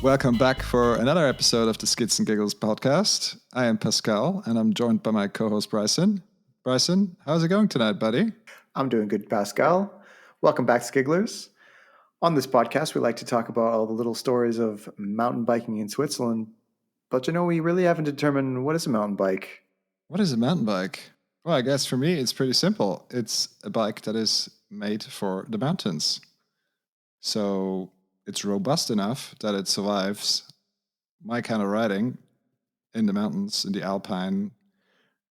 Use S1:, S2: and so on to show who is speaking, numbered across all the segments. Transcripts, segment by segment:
S1: Welcome back for another episode of the Skits and Giggles podcast. I am Pascal, and I'm joined by my co-host Bryson. Bryson, how's it going tonight, buddy?
S2: I'm doing good, Pascal. Welcome back, Skigglers. On this podcast, we like to talk about all the little stories of mountain biking in Switzerland. But we really haven't determined what is a mountain bike.
S1: What is a mountain bike? Well, I guess for me, it's pretty simple. It's a bike that is made for the mountains. So it's robust enough that it survives my kind of riding in the mountains, in the alpine,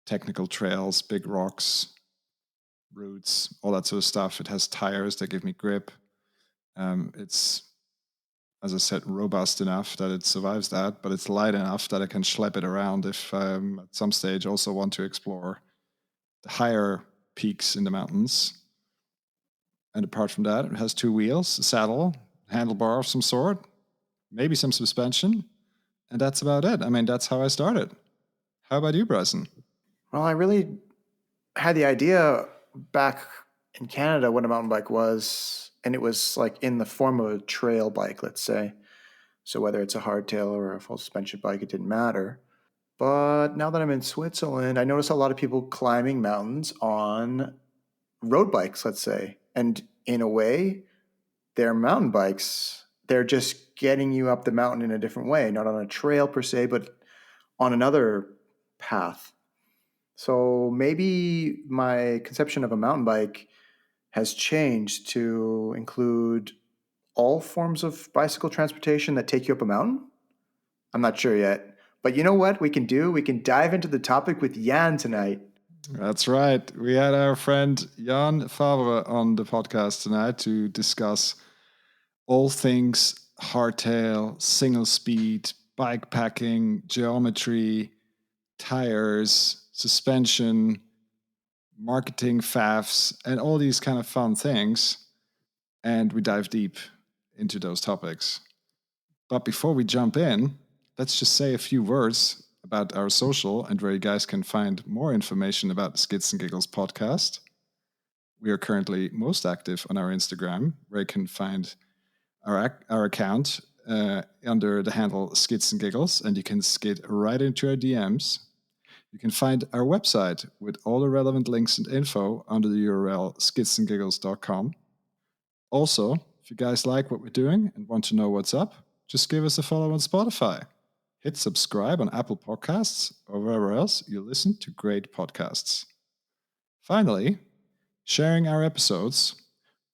S1: technical trails, big rocks, roots, all that sort of stuff. It has tires that give me grip. It's, as I said, robust enough that it survives that, but it's light enough that I can schlep it around if at some stage also want to explore the higher peaks in the mountains. And apart from that, it has two wheels, a saddle, handlebar of some sort, maybe some suspension, and that's about it. I mean, that's how I started. How about you, Bryson?
S2: Well, I really had the idea back in Canada what a mountain bike was, and it was like in the form of a trail bike, let's say. So whether it's a hardtail or a full suspension bike, it didn't matter. But now that I'm in Switzerland, I notice a lot of people climbing mountains on road bikes, let's say. And in a way, they're mountain bikes. They're just getting you up the mountain in a different way, not on a trail per se, but on another path. So maybe my conception of a mountain bike has changed to include all forms of bicycle transportation that take you up a mountain. I'm not sure yet. But you know what we can do? We can dive into the topic with Jan tonight.
S1: That's right. We had our friend Jan Favre on the podcast tonight to discuss all things hardtail, single speed, bike packing, geometry, tires, suspension, marketing faffs, and all these kind of fun things. And we dive deep into those topics. But before we jump in, let's just say a few words about our social and where you guys can find more information about the Skits and Giggles podcast. We are currently most active on our Instagram, where you can find our account under the handle Skits and Giggles, and you can skid right into our DMs. You can find our website with all the relevant links and info under the URL skitsandgiggles.com. Also, if you guys like what we're doing and want to know what's up, just give us a follow on Spotify. Hit subscribe on Apple Podcasts or wherever else you listen to great podcasts. Finally, sharing our episodes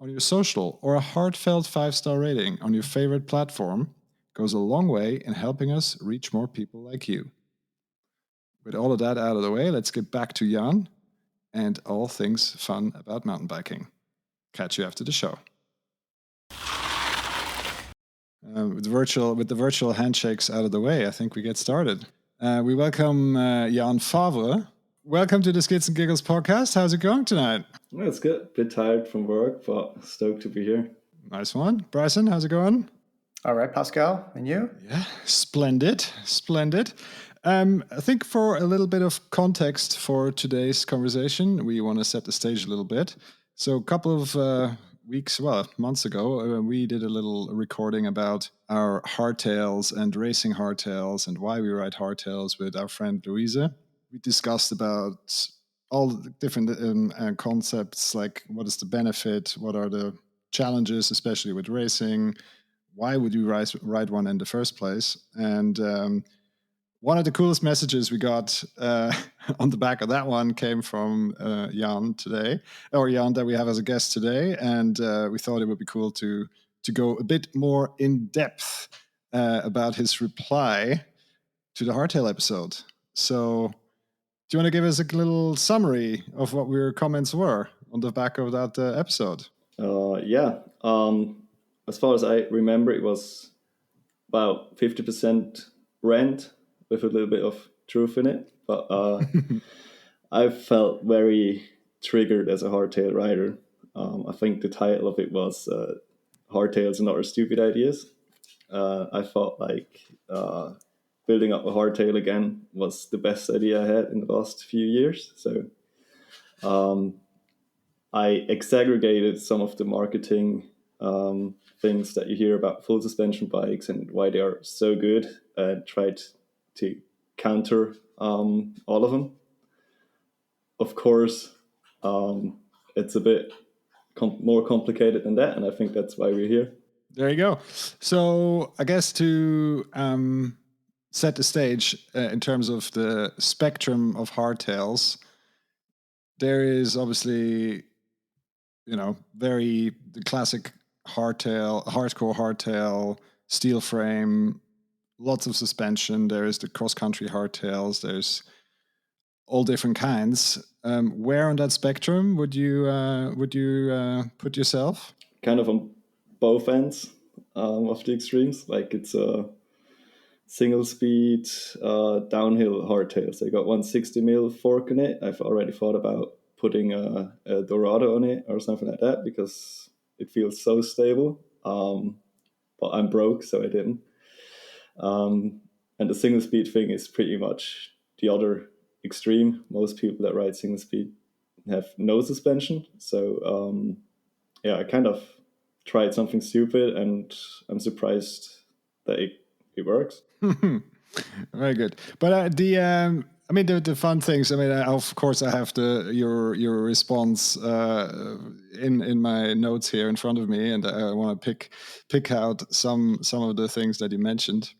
S1: on your social or a heartfelt 5-star rating on your favorite platform goes a long way in helping us reach more people like you. With all of that out of the way, let's get back to Jan and all things fun about mountain biking. Catch you after the show. With the virtual handshakes out of the way, I think we get started. We welcome Jan Favre. Welcome to the Skits and Giggles podcast. How's it going tonight?
S3: Well, it's good. Bit tired from work, but stoked to be here.
S1: Nice one. Bryson, how's it going?
S2: All right, Pascal. And you?
S1: Yeah, splendid. I think for a little bit of context for today's conversation, we want to set the stage a little bit. So a couple of months ago, we did a little recording about our hardtails and racing hardtails and why we ride hardtails with our friend Louisa. We discussed about all the different concepts, like what is the benefit, what are the challenges, especially with racing, why would you ride one in the first place? And one of the coolest messages we got on the back of that one came from Jan that we have as a guest today. And we thought it would be cool to go a bit more in depth about his reply to the Hardtail episode. So do you want to give us a little summary of what your comments were on the back of that episode?
S3: Yeah. As far as I remember, it was about 50% rant with a little bit of truth in it. But I felt very triggered as a hardtail rider. I think the title of it was Hardtails and Other Stupid Ideas. I felt like building up a hardtail again was the best idea I had in the last few years. So I exaggregated some of the marketing things that you hear about full suspension bikes and why they are so good, and tried to counter all of them. Of course, it's a bit more complicated than that, and I think that's why we're here.
S1: There you go. So I guess to set the stage in terms of the spectrum of hardtails, there is obviously, the classic hardcore hardtail, steel frame, lots of suspension. There is the cross-country hardtails. There's all different kinds. Where on that spectrum would you put yourself?
S3: Kind of on both ends of the extremes. Like it's a single speed downhill hardtails. I got 160 mil fork in it. I've already thought about putting a Dorado on it or something like that because it feels so stable. But I'm broke, so I didn't. And the single speed thing is pretty much the other extreme. Most people that ride single speed have no suspension. So I kind of tried something stupid, and I'm surprised that it works.
S1: Very good. But the fun things. Of course, I have your response in my notes here in front of me, and I want to pick out some of the things that you mentioned.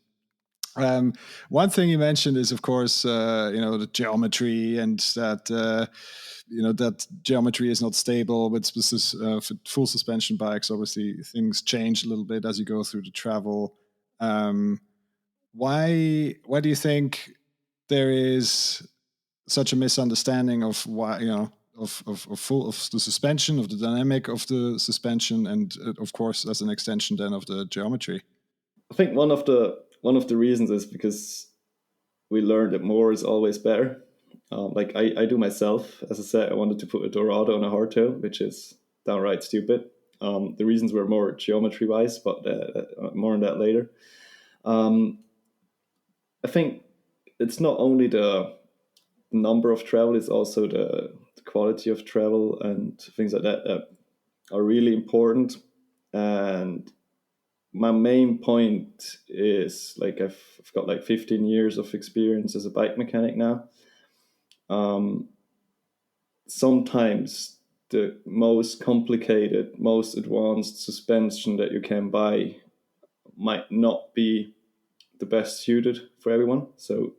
S1: One thing you mentioned is, of course, the geometry, and that that geometry is not stable. But for full suspension bikes, obviously things change a little bit as you go through the travel. Why do you think there is such a misunderstanding of why of the suspension, of the dynamic of the suspension, and of course as an extension then of the geometry?
S3: I think one of the reasons is because we learned that more is always better. Like I do myself, as I said, I wanted to put a Dorado on a hardtail, which is downright stupid. The reasons were more geometry wise, but more on that later. I think it's not only the number of travel, it's also the quality of travel and things like that are really important. And my main point is, like, I've got like 15 years of experience as a bike mechanic now. Sometimes the most complicated, most advanced suspension that you can buy might not be the best suited for everyone. So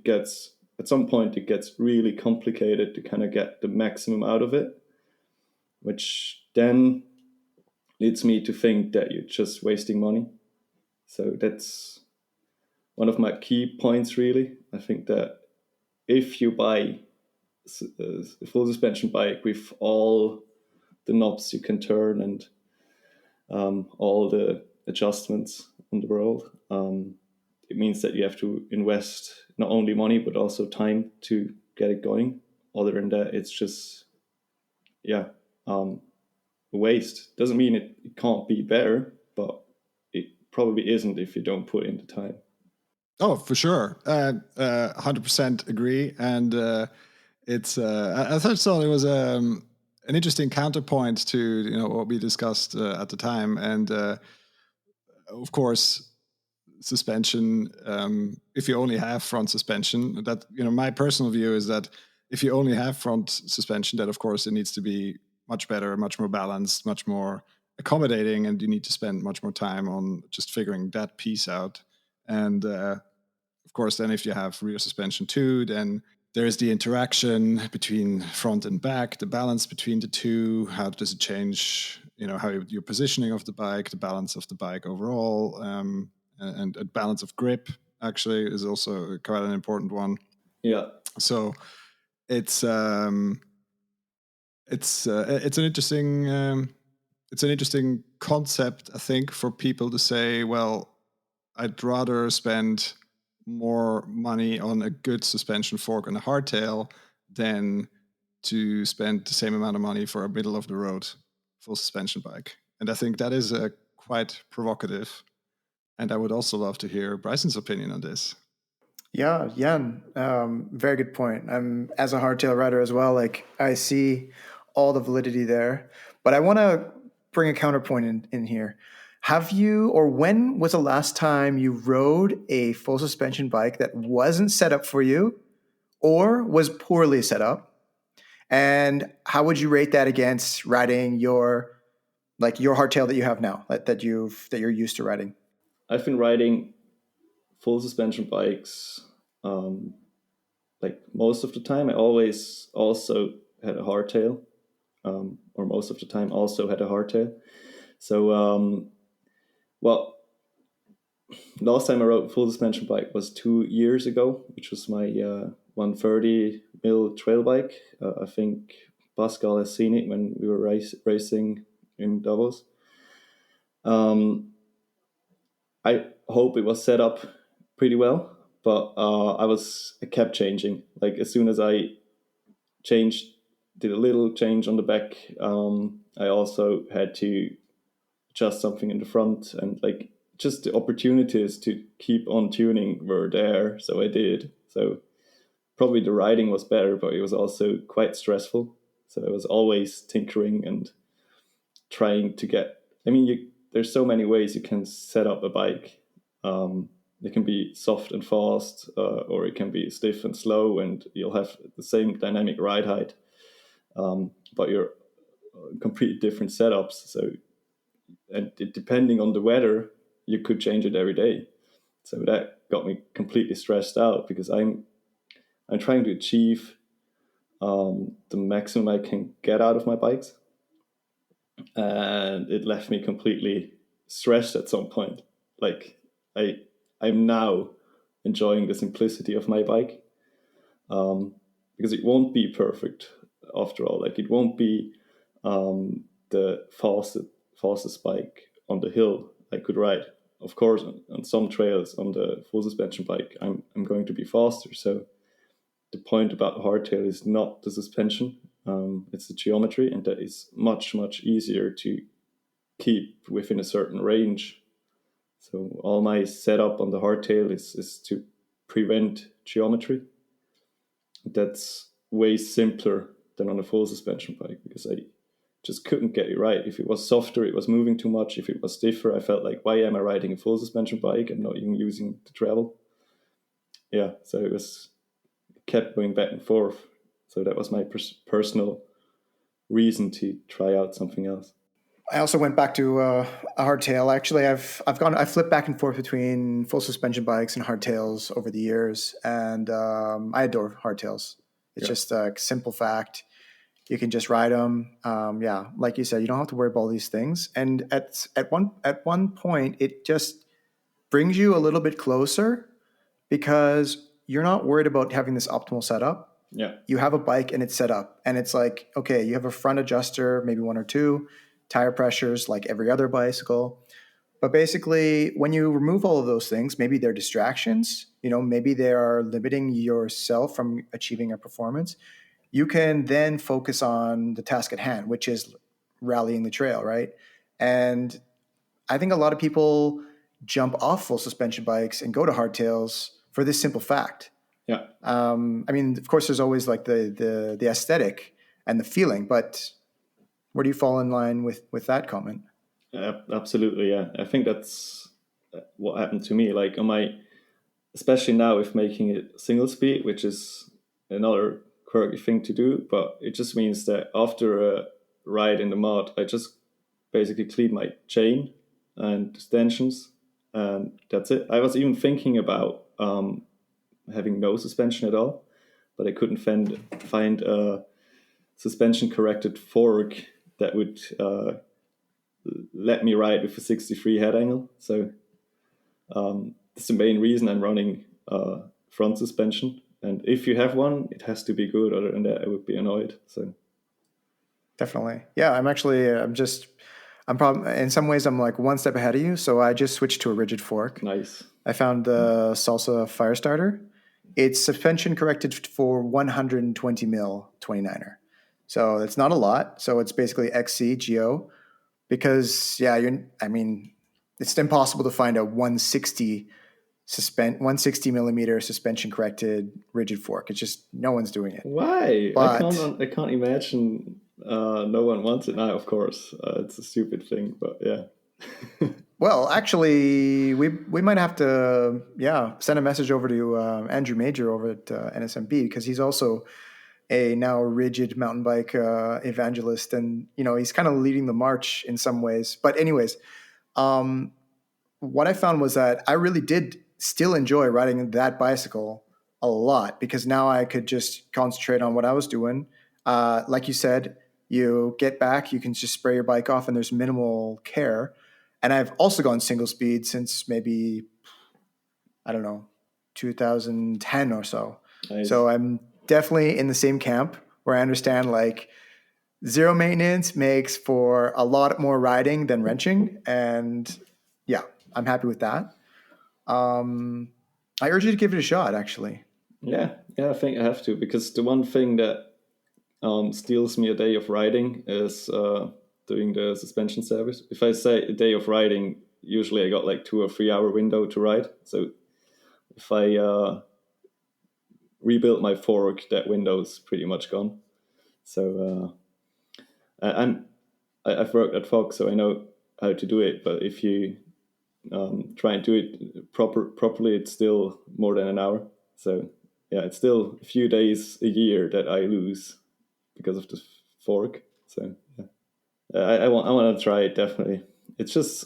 S3: at some point it gets really complicated to kind of get the maximum out of it, which then leads me to think that you're just wasting money. So that's one of my key points, really. I think that if you buy a full suspension bike with all the knobs you can turn and all the adjustments in the world, it means that you have to invest not only money but also time to get it going. Other than that, it's just a waste. Doesn't mean it can't be better, but it probably isn't if you don't put in the time.
S1: Oh, for sure. 100% agree. And it's I thought it was an interesting counterpoint to what we discussed at the time. And of course, suspension, if you only have front suspension, that my personal view is that if you only have front suspension, that of course it needs to be much better, much more balanced, much more accommodating, and you need to spend much more time on just figuring that piece out. And of course, then if you have rear suspension too, then there is the interaction between front and back, the balance between the two. How does it change, how your positioning of the bike, the balance of the bike overall, and a balance of grip actually is also quite an important one.
S3: Yeah.
S1: So it's an interesting concept, I think, for people to say, well, I'd rather spend more money on a good suspension fork and a hardtail than to spend the same amount of money for a middle of the road full suspension bike. And I think that is quite provocative. And I would also love to hear Bryson's opinion on this.
S2: Yeah, Jan, very good point. I'm, as a hardtail rider as well, like I see all the validity there, but I want to bring a counterpoint in here. Have you, or when was the last time you rode a full suspension bike that wasn't set up for you or was poorly set up? And how would you rate that against riding your hardtail that you have now, that you're used to riding?
S3: I've been riding full suspension bikes like most of the time. I always also had a hardtail, or most of the time also had a hardtail. So, well, last time I rode full suspension bike was 2 years ago, which was my 130 mil trail bike. I think Pascal has seen it when we were racing in Davos. I hope it was set up pretty well, but I kept changing. Like as soon as I did a little change on the back, I also had to adjust something in the front, and like just the opportunities to keep on tuning were there, so I did. So probably the riding was better, but it was also quite stressful. So I was always tinkering and trying to get. I mean, there's so many ways you can set up a bike. It can be soft and fast, or it can be stiff and slow, and you'll have the same dynamic ride height, but you're completely different setups. So, and depending on the weather, you could change it every day. So that got me completely stressed out because I'm trying to achieve the maximum I can get out of my bikes, and it left me completely stressed at some point. Like I'm now enjoying the simplicity of my bike, because it won't be perfect after all. Like it won't be the fastest bike on the hill I could ride. Of course, on some trails on the full suspension bike, I'm going to be faster. So the point about hardtail is not the suspension, it's the geometry, and that is much, much easier to keep within a certain range. So all my setup on the hardtail is to prevent geometry. That's way simpler than on a full suspension bike because I just couldn't get it right. If it was softer, it was moving too much. If it was stiffer, I felt like, why am I riding a full suspension bike? I'm not even using the travel. Yeah, so it kept going back and forth. So that was my personal reason to try out something else.
S2: I also went back to a hardtail. Actually, I've flipped back and forth between full suspension bikes and hardtails over the years, and I adore hardtails. It's just a simple fact. You can just ride them. Yeah, like you said, you don't have to worry about all these things. And at one point, it just brings you a little bit closer because you're not worried about having this optimal setup.
S3: Yeah.
S2: You have a bike and it's set up, and it's like, okay, you have a front adjuster, maybe one or two, tire pressures like every other bicycle. But basically, when you remove all of those things, maybe they're distractions, maybe they are limiting yourself from achieving a performance. You can then focus on the task at hand, which is rallying the trail, right? And I think a lot of people jump off full suspension bikes and go to hardtails for this simple fact.
S3: Yeah.
S2: I mean, of course, there's always like the aesthetic and the feeling, but where do you fall in line with that comment?
S3: Absolutely, yeah. I think that's what happened to me. Like especially now with making it single speed, which is another quirky thing to do, but it just means that after a ride in the mud, I just basically clean my chain and extensions, and that's it. I was even thinking about having no suspension at all, but I couldn't find a suspension corrected fork that would let me ride with a 63 head angle. So that's the main reason I'm running front suspension. And if you have one, it has to be good. Other than that, I would be annoyed. So
S2: definitely, yeah. I'm probably in some ways I'm like one step ahead of you. So I just switched to a rigid fork.
S3: Nice.
S2: I found the Salsa Firestarter. It's suspension corrected for 120 mil 29er. So that's not a lot. So it's basically XC GO because it's impossible to find a 160 millimeter suspension corrected rigid fork. It's just no one's doing it.
S3: Why?
S2: But
S3: I can't imagine no one wants it now. Of course, it's a stupid thing, but yeah.
S2: Well, actually, we might have to send a message over to Andrew Major over at NSMB, because he's also a now rigid mountain bike evangelist, and he's kind of leading the march in some ways. But anyways, um, what I found was that I really did still enjoy riding that bicycle a lot, because now I could just concentrate on what I was doing. Like you said, you get back, you can just spray your bike off, and there's minimal care. And I've also gone single speed since maybe, I don't know, 2010 or so.
S3: Nice.
S2: So I'm definitely in the same camp where I understand like zero maintenance makes for a lot more riding than wrenching. And yeah, I'm happy with that. I urge you to give it a shot, actually.
S3: Yeah, I think I have to, because the one thing that steals me a day of riding is doing the suspension service. If I say a day of riding, usually I got like 2 or 3 hour window to ride. So if I rebuild my fork, that window's pretty much gone. So I've worked at Fox, so I know how to do it. But if you try and do it properly, it's still more than an hour. So yeah, it's still a few days a year that I lose because of the fork. So yeah, I want to try it, definitely. It's just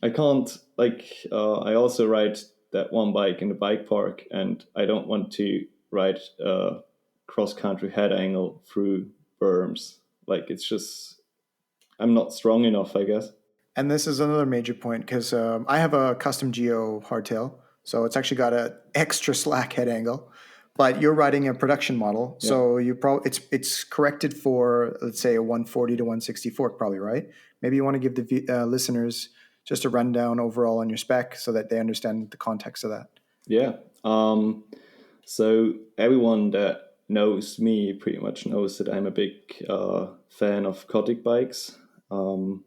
S3: I can't, like I also ride that one bike in the bike park, and I don't want to ride cross country head angle through berms. Like, it's just I'm not strong enough, I guess.
S2: And this is another major point, because I have a custom Geo hardtail, so it's actually got an extra slack head angle. But you're riding a production model, so you probably it's corrected for, let's say, a 140 to 160 fork, probably, right? Maybe you want to give the listeners just a rundown overall on your spec so that they understand the context of that.
S3: Yeah. So everyone that knows me pretty much knows that I'm a big fan of Kotick bikes. One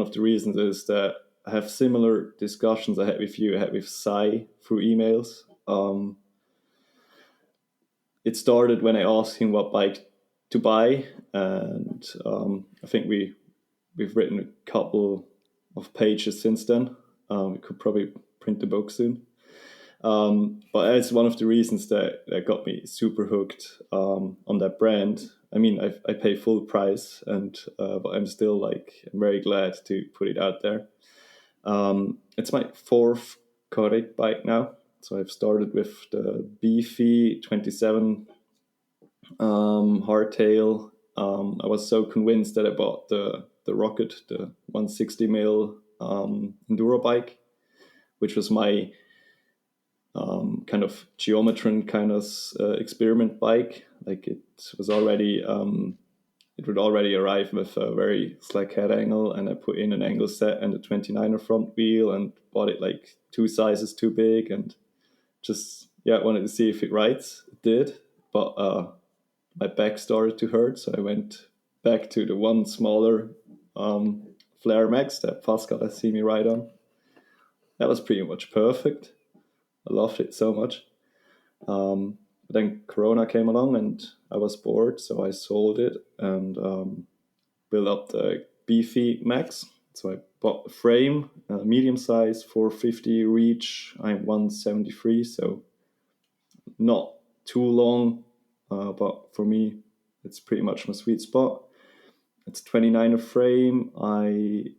S3: of the reasons is that I have similar discussions I had with you, I had with Sai through emails. It started when I asked him what bike to buy, and I think we've written a couple of pages since then. We could probably print the book soon. But it's one of the reasons that got me super hooked on that brand. I mean, I pay full price, and but I'm still I'm very glad to put it out there. It's my 4th Kotick bike now. So I've started with the beefy 27 hardtail. I was so convinced that I bought the Rocket, the 160 mil enduro bike, which was my kind of geometry kind of experiment bike. Like, it was already it would already arrive with a very slack head angle, and I put in an angle set and a 29er front wheel, and bought it like 2 sizes too big, and just wanted to see if it rides. It did, but my back started to hurt, so I went back to the one smaller Flare Max that Pascal has seen me ride on. That was pretty much perfect. I loved it so much. But then Corona came along, and I was bored, so I sold it and built up the beefy Max. So I bought a frame, medium size, 450 reach. I'm 173, so not too long, but for me, it's pretty much my sweet spot. It's 29er frame. I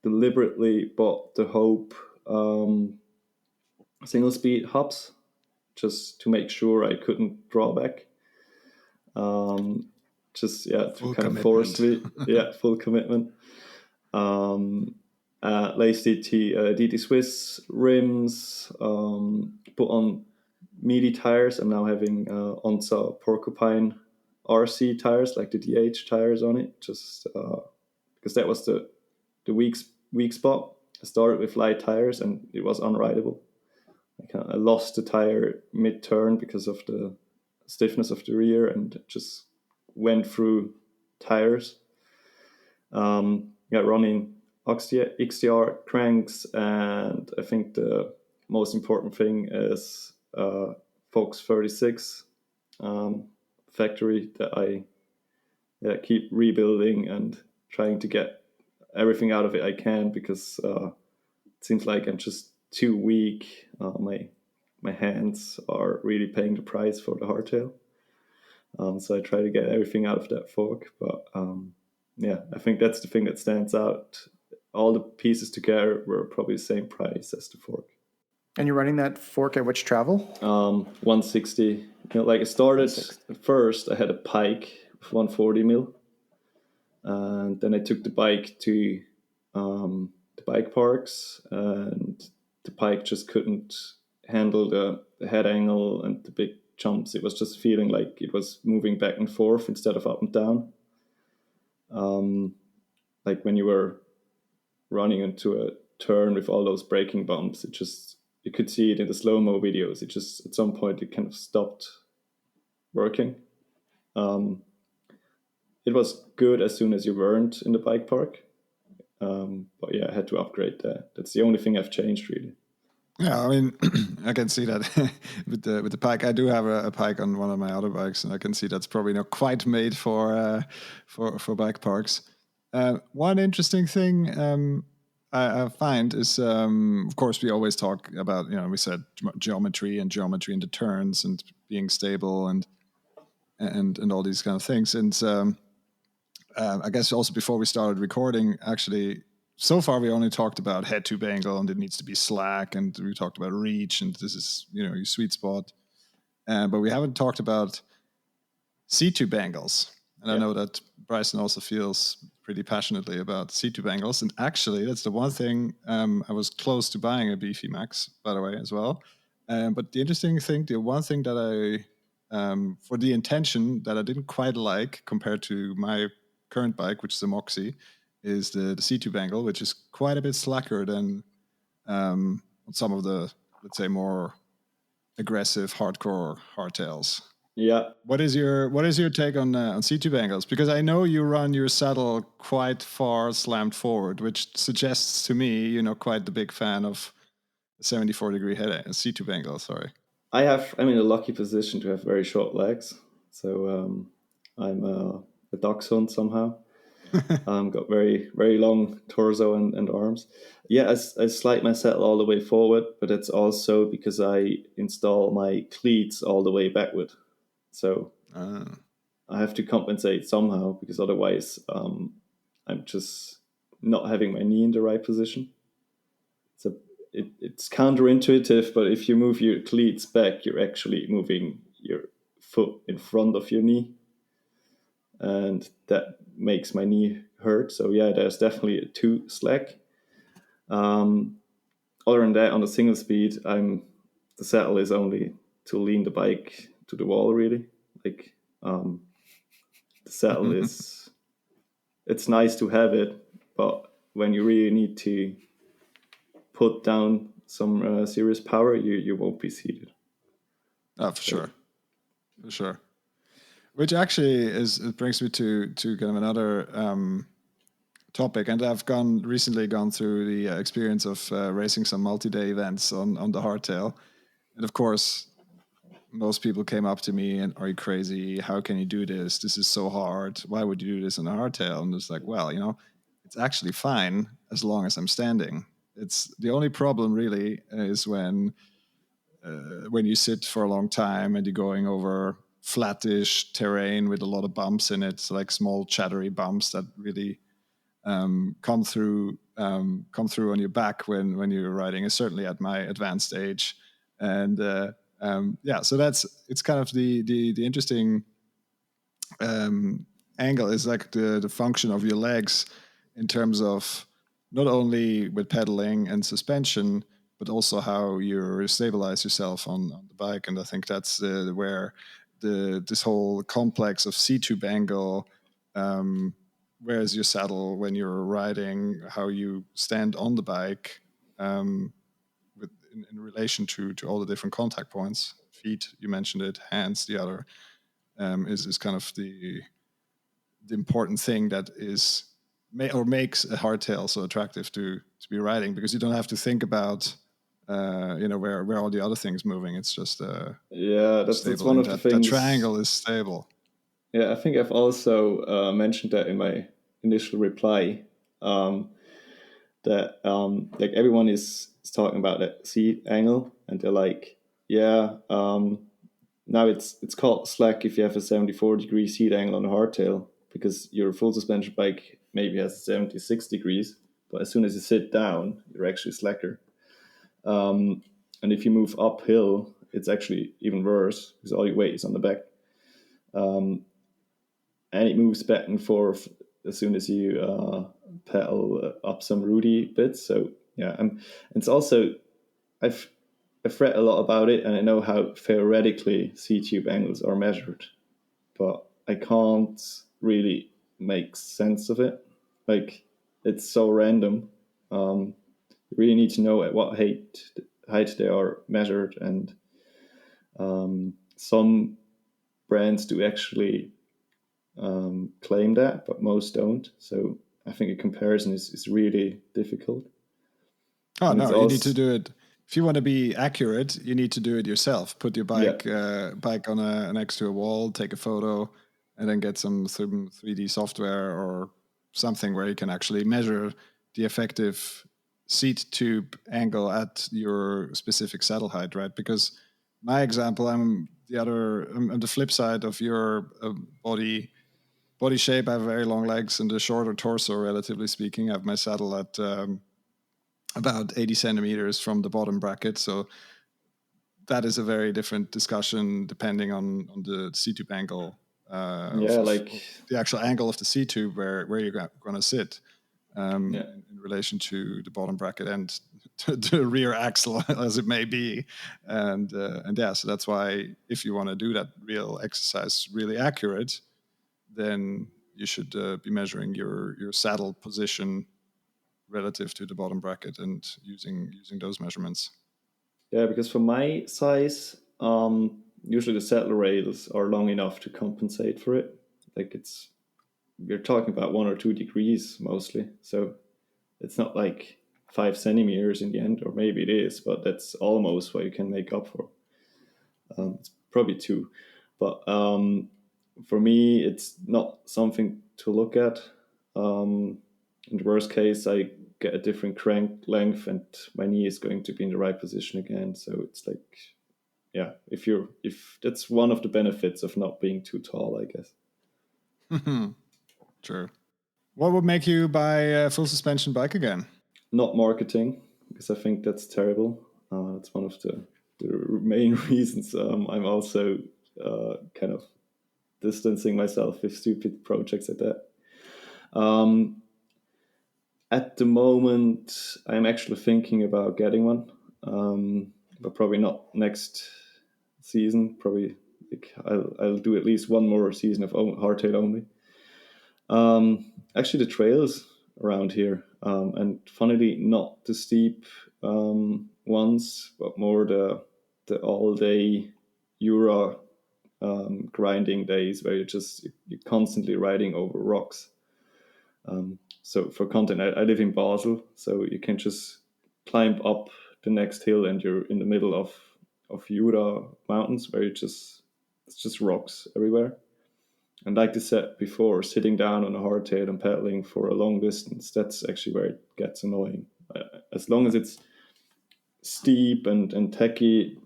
S3: deliberately bought the Hope single speed hubs, just to make sure I couldn't draw back. To
S1: Full
S3: kind of force me. Full commitment. Laced DT Swiss rims, put on meaty tires. I'm now having Onza Porcupine RC tires, like the DH tires on it, just because that was the weak spot. I started with light tires, and it was unrideable. I lost the tire mid-turn because of the stiffness of the rear, and just went through tires. Running XTR cranks, and I think the most important thing is Fox 36 factory that I keep rebuilding and trying to get everything out of it I can, because it seems like I'm just too weak. My hands are really paying the price for the hardtail. So I try to get everything out of that fork. But yeah, I think that's the thing that stands out. All the pieces together were probably the same price as the fork.
S2: And you're running that fork at which travel?
S3: 160. You know, like I started at first, I had a pike with 140 mil, and then I took the bike to the bike parks, and the bike just couldn't handle the head angle and the big jumps. It was just feeling like it was moving back and forth instead of up and down. Like when you were running into a turn with all those braking bumps, you could see it in the slow-mo videos. It just, at some point, it kind of stopped working. It was good as soon as you weren't in the bike park. But yeah, I had to upgrade that. That's the only thing I've changed, really.
S1: Yeah, I mean, I can see that with the bike. I do have a bike on one of my other bikes, and I can see that's probably not quite made for bike parks. One interesting thing I find is, of course, we always talk about, we said geometry and the turns and being stable and all these kind of things. And I guess also before we started recording, actually, so far we only talked about head tube angle and it needs to be slack, and we talked about reach and this is your sweet spot, but we haven't talked about C-tube angles. And I know that Bryson also feels pretty passionately about C-tube angles, and actually that's the one thing. I was close to buying a Beefy Max, by the way, as well. But the interesting thing, the one thing that for the intention that I didn't quite like compared to my current bike, which is a Moxie, is the C-tube angle, which is quite a bit slacker than some of the, let's say, more aggressive, hardcore hardtails.
S3: Yeah.
S1: What is your take on C-tube angles? Because I know you run your saddle quite far slammed forward, which suggests to me you're not quite the big fan of 74-degree head C-tube angle. Sorry.
S3: I'm in a lucky position to have very short legs, so I'm a dachshund somehow. Got very, very long torso and arms. Yeah, I slide my saddle all the way forward, but it's also because I install my cleats all the way backward. So I have to compensate somehow, because otherwise I'm just not having my knee in the right position. So it's counterintuitive, but if you move your cleats back, you're actually moving your foot in front of your knee. And that makes my knee hurt. So yeah, there's definitely a too slack. Other than that, on the single speed, the saddle is only to lean the bike to the wall, really. Like the saddle it's nice to have it, but when you really need to put down some serious power, you won't be seated.
S1: Oh, for sure. Which actually it brings me to kind of another topic, and I've recently gone through the experience of racing some multi-day events on the hardtail, and of course, most people came up to me and, "Are you crazy? How can you do this? This is so hard. Why would you do this on a hardtail?" And it's like, well, it's actually fine as long as I'm standing. It's the only problem really is when you sit for a long time and you're going over flattish terrain with a lot of bumps in it, like small chattery bumps that really come through on your back when you're riding, certainly at my advanced age. And so it's kind of the interesting angle is like the function of your legs in terms of not only with pedaling and suspension, but also how you stabilize yourself on the bike. And I think that's where this whole complex of C-tube angle, where's your saddle when you're riding, how you stand on the bike, in relation to all the different contact points, feet, you mentioned it, hands, the other, is kind of the important thing that makes a hardtail so attractive to be riding, because you don't have to think about where all the other things moving. It's just
S3: that's one of the things.
S1: That triangle is stable.
S3: Yeah, I think I've also mentioned that in my initial reply, that that like everyone is talking about that seat angle, and they're like, yeah, now it's called slack if you have a 74-degree seat angle on a hardtail, because your full suspension bike maybe has 76 degrees, but as soon as you sit down, you're actually slacker. And if you move uphill, it's actually even worse because all your weight is on the back. And it moves back and forth as soon as you pedal up some rooty bits. So yeah, it's also I've read a lot about it, and I know how theoretically C-tube angles are measured, but I can't really make sense of it. Like, it's so random. You really need to know at what height they are measured, and some brands do actually claim that, but most don't. So I think a comparison is really difficult.
S1: Oh,
S3: And
S1: no, you need to do it. If you want to be accurate, you need to do it yourself. Put your bike on next to a wall, take a photo, and then get some 3D software or something where you can actually measure the effective seat tube angle at your specific saddle height, right? Because my example, I'm the flip side of your body shape. I have very long legs and a shorter torso, relatively speaking. I have my saddle at about 80 centimeters from the bottom bracket. So that is a very different discussion depending on the C-tube angle.
S3: Like
S1: the actual angle of the C-tube where you're going to sit in relation to the bottom bracket and the rear axle, as it may be. And yeah, so that's why if you want to do that real exercise really accurate, then you should be measuring your saddle position relative to the bottom bracket and using those measurements.
S3: Yeah, because for my size, usually the saddle rails are long enough to compensate for it. Like you're talking about 1 or 2 degrees mostly. So it's not like 5 centimeters in the end, or maybe it is, but that's almost what you can make up for. It's probably 2. But for me, it's not something to look at. In the worst case, I get a different crank length and my knee is going to be in the right position again. So it's like, yeah, if that's one of the benefits of not being too tall, I guess.
S1: Sure. What would make you buy a full suspension bike again?
S3: Not marketing, because I think that's terrible. That's one of the main reasons I'm also kind of distancing myself with stupid projects like that. At the moment, I'm actually thinking about getting one, but probably not next season. Probably I'll do at least one more season of hardtail only. Actually, the trails around here, and funnily not the steep ones, but more the all-day Euro grinding days where you're constantly riding over rocks. So for content, I live in Basel, so you can just climb up the next hill and you're in the middle of Jura mountains where it's just rocks everywhere. And like I said before, sitting down on a hardtail and pedaling for a long distance, that's actually where it gets annoying. As long as it's steep and techy,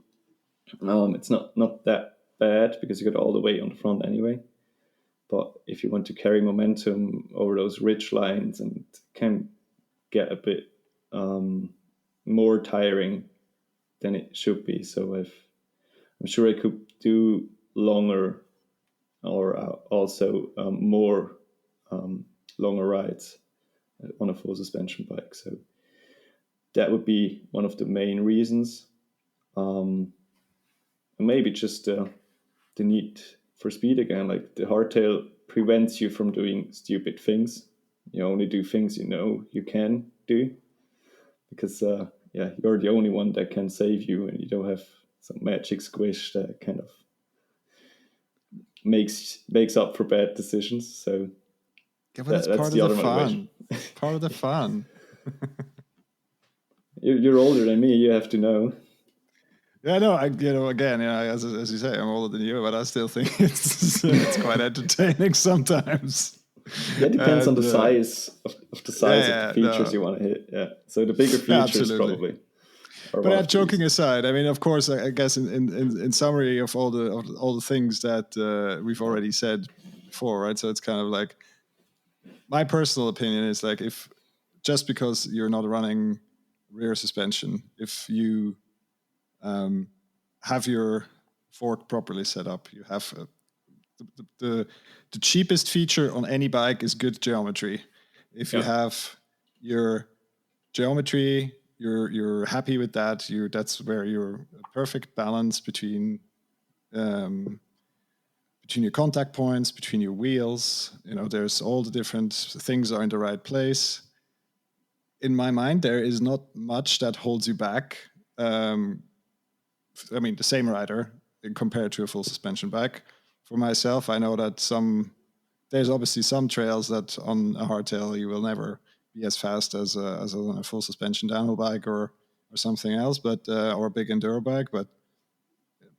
S3: it's not that bad because you got all the weight on the front anyway. But if you want to carry momentum over those ridge lines, and it can get a bit more tiring than it should be. So I'm sure I could do longer or also more longer rides on a full suspension bike. So that would be one of the main reasons. And maybe just the need for speed again. Like the hardtail prevents you from doing stupid things. You only do things you know you can do, because you're the only one that can save you, and you don't have some magic squish that kind of makes up for bad decisions. So
S1: yeah, but that's part of the fun. Part of the fun.
S3: You're older than me. You have to know.
S1: Yeah, no, again, as you say, I'm older than you, but I still think it's quite entertaining sometimes.
S3: Yeah, it depends on
S1: And,
S3: the size of the features you want to hit. Yeah, so the bigger features
S1: absolutely.
S3: probably.
S1: But joking aside, I mean, of course, I guess in summary of all the things that we've already said before, right? So it's kind of like, my personal opinion is like, if just because you're not running rear suspension, if you have your fork properly set up, you have the cheapest feature on any bike is good geometry. If you have your geometry, you're happy with that. That's where you're a perfect balance between your contact points, between your wheels. There's all the different things are in the right place. In my mind, there is not much that holds you back. I mean, the same rider compared to a full suspension bike. For myself, I know that there's obviously some trails that on a hardtail you will never be as fast as on a full suspension downhill bike or something else, but or a big enduro bike. But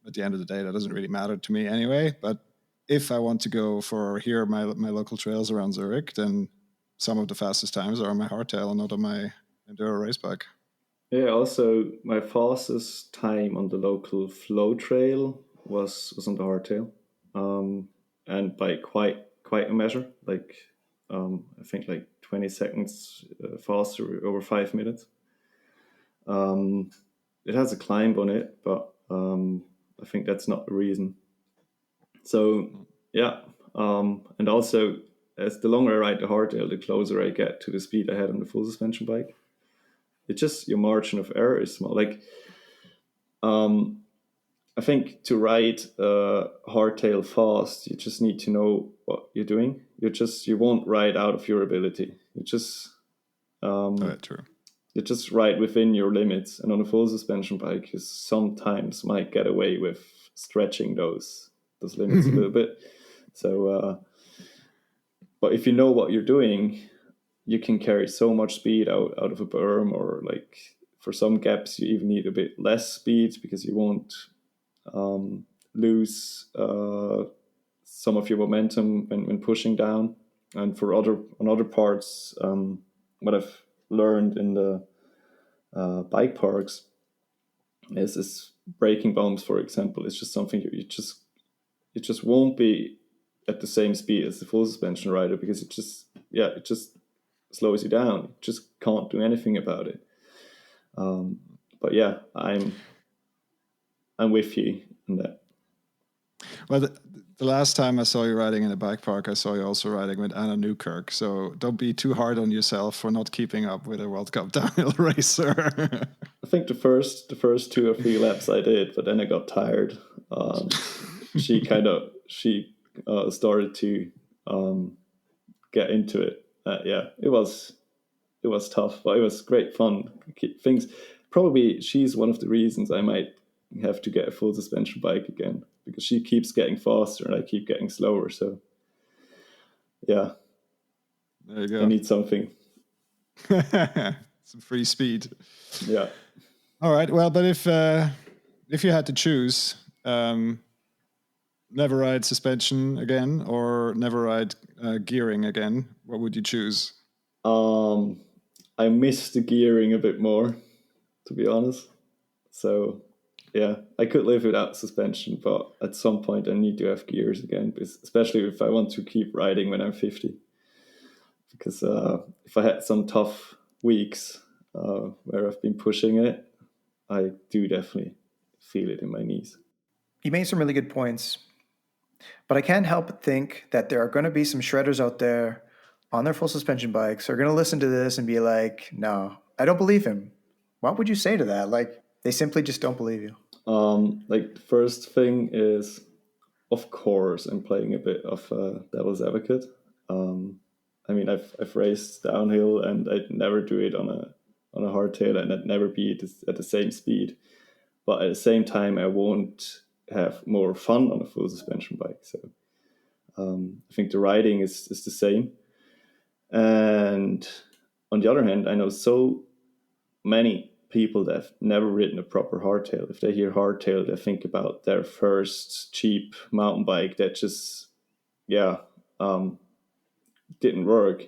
S1: at the end of the day, that doesn't really matter to me anyway. But if I want to go for my local trails around Zurich, then some of the fastest times are on my hardtail and not on my enduro race bike.
S3: Yeah, also my fastest time on the local flow trail was on the hardtail, and by quite a measure. Like I think like 20 seconds faster over 5 minutes. It has a climb on it, but I think that's not the reason. So yeah, and also as the longer I ride the hardtail, the closer I get to the speed I had on the full suspension bike. It's just your margin of error is small. Like, I think to ride hardtail fast, you just need to know what you're doing. You won't ride out of your ability.
S1: True.
S3: You just ride within your limits. And on a full suspension bike, you sometimes might get away with stretching those limits a little bit. So, but if you know what you're doing, you can carry so much speed out of a berm, or like for some gaps you even need a bit less speed because you won't lose some of your momentum when pushing down. And on other parts, what I've learned in the bike parks is braking bumps, for example. It's just something you just won't be at the same speed as the full suspension rider, because it just slows you down. You just can't do anything about it. But yeah, I'm with you on that.
S1: Well, the last time I saw you riding in a bike park, I saw you also riding with Anna Newkirk. So don't be too hard on yourself for not keeping up with a World Cup downhill racer.
S3: I think the first 2 or 3 laps I did, but then I got tired. She started to get into it. Yeah, it was tough, but it was great fun. Probably she's one of the reasons I might have to get a full suspension bike again, because she keeps getting faster and I keep getting slower. So yeah,
S1: there you go.
S3: I need something.
S1: Some free speed.
S3: Yeah.
S1: All right. Well, but if you had to choose, never ride suspension again or never ride gearing again, what would you choose?
S3: I miss the gearing a bit more, to be honest. So yeah, I could live without suspension, but at some point I need to have gears again, especially if I want to keep riding when I'm 50. Because if I had some tough weeks where I've been pushing it, I do definitely feel it in my knees.
S2: You made some really good points, but I can't help but think that there are going to be some shredders out there on their full suspension bikes who are going to listen to this and be like, no, I don't believe him. What would you say to that? Like, they simply just don't believe you.
S3: Like, the first thing is, of course, I'm playing a bit of devil's advocate. I mean, I've raced downhill and I'd never do it on a hardtail, and I'd never be at the same speed. But at the same time, I won't have more fun on a full suspension bike. So I think the riding is the same. And on the other hand, I know so many people that have never ridden a proper hardtail. If they hear hardtail, they think about their first cheap mountain bike that just, didn't work,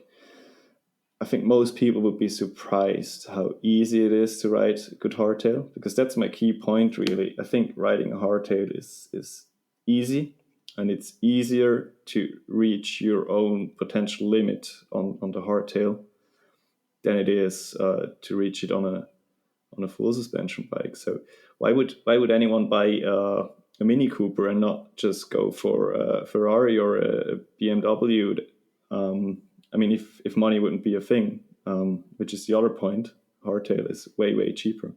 S3: I think most people would be surprised how easy it is to ride a good hardtail, because that's my key point, really. I think riding a hardtail is easy, and it's easier to reach your own potential limit on the hardtail than it is to reach it on a full suspension bike. So why would anyone buy a Mini Cooper and not just go for a Ferrari or a BMW? I mean, if money wouldn't be a thing, which is the other point, hardtail is way cheaper.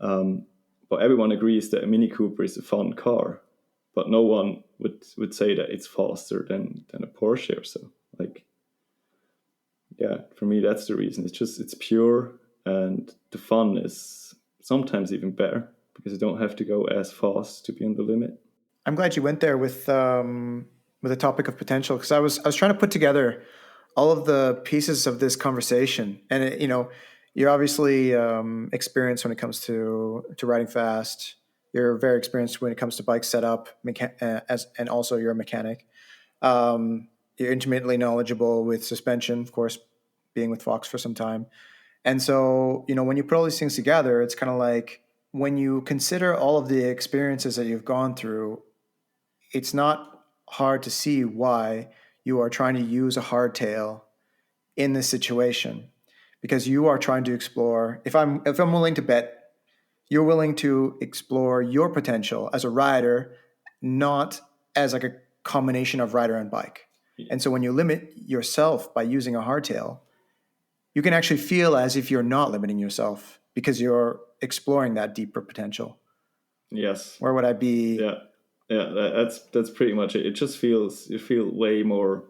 S3: But everyone agrees that a Mini Cooper is a fun car, but no one would say that it's faster than a Porsche or so. Like, yeah, for me that's the reason. It's pure, and the fun is sometimes even better because you don't have to go as fast to be on the limit.
S2: I'm glad you went there with the topic of potential, because I was trying to put together all of the pieces of this conversation, and you're obviously experienced when it comes to riding fast. You're very experienced when it comes to bike setup, and also you're a mechanic. You're intimately knowledgeable with suspension, of course, being with Fox for some time. And so, when you put all these things together, it's kind of like when you consider all of the experiences that you've gone through, it's not hard to see why you are trying to use a hardtail in this situation, because you are trying to explore. If I'm willing to bet, you're willing to explore your potential as a rider, not as like a combination of rider and bike. And so when you limit yourself by using a hardtail, you can actually feel as if you're not limiting yourself because you're exploring that deeper potential.
S3: Yes.
S2: Where would I be?
S3: Yeah, that's pretty much it. It just you feel way more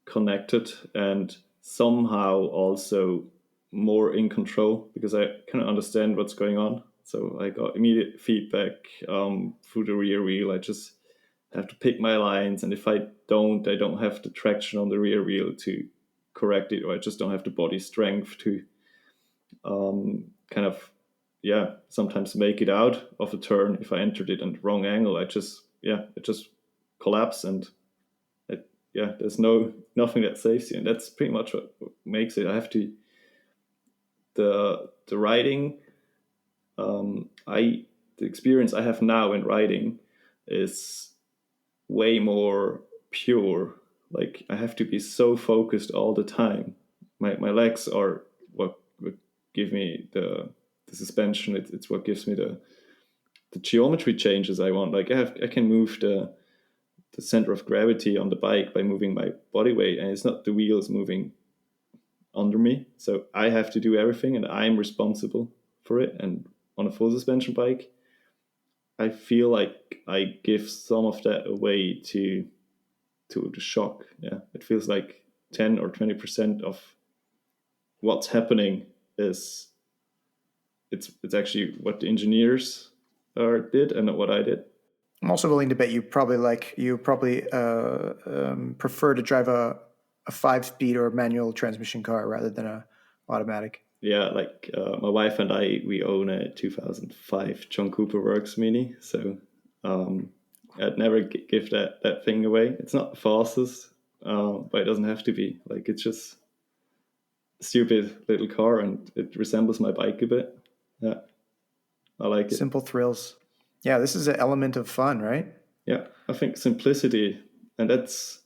S3: connected and somehow also more in control, because I kind of understand what's going on. So I got immediate feedback through the rear wheel. I just have to pick my lines, and if I don't have the traction on the rear wheel to correct it, or I just don't have the body strength to kind of sometimes make it out of a turn. If I entered it at the wrong angle, it just collapse, and there's nothing that saves you, and that's pretty much what makes it. I have to the riding. The experience I have now in riding is way more pure. Like, I have to be so focused all the time. My legs are what give me the suspension. It's what gives me the geometry changes I want. Like, I can move the center of gravity on the bike by moving my body weight, and it's not the wheels moving under me. So I have to do everything, and I'm responsible for it. And on a full suspension bike, I feel like I give some of that away to the shock. Yeah, it feels like 10 or 20% of what's happening is it's actually what the engineers did and not what I did.
S2: I'm also willing to bet you probably prefer to drive a 5-speed or manual transmission car rather than a automatic.
S3: Yeah, like my wife and we own a 2005 John Cooper Works Mini, so I'd never give that thing away. It's not the fastest, but it doesn't have to be. Like, it's just a stupid little car, and it resembles my bike a bit. Yeah, I like it.
S2: Simple thrills. Yeah, this is an element of fun, right?
S3: Yeah, I think simplicity, and that's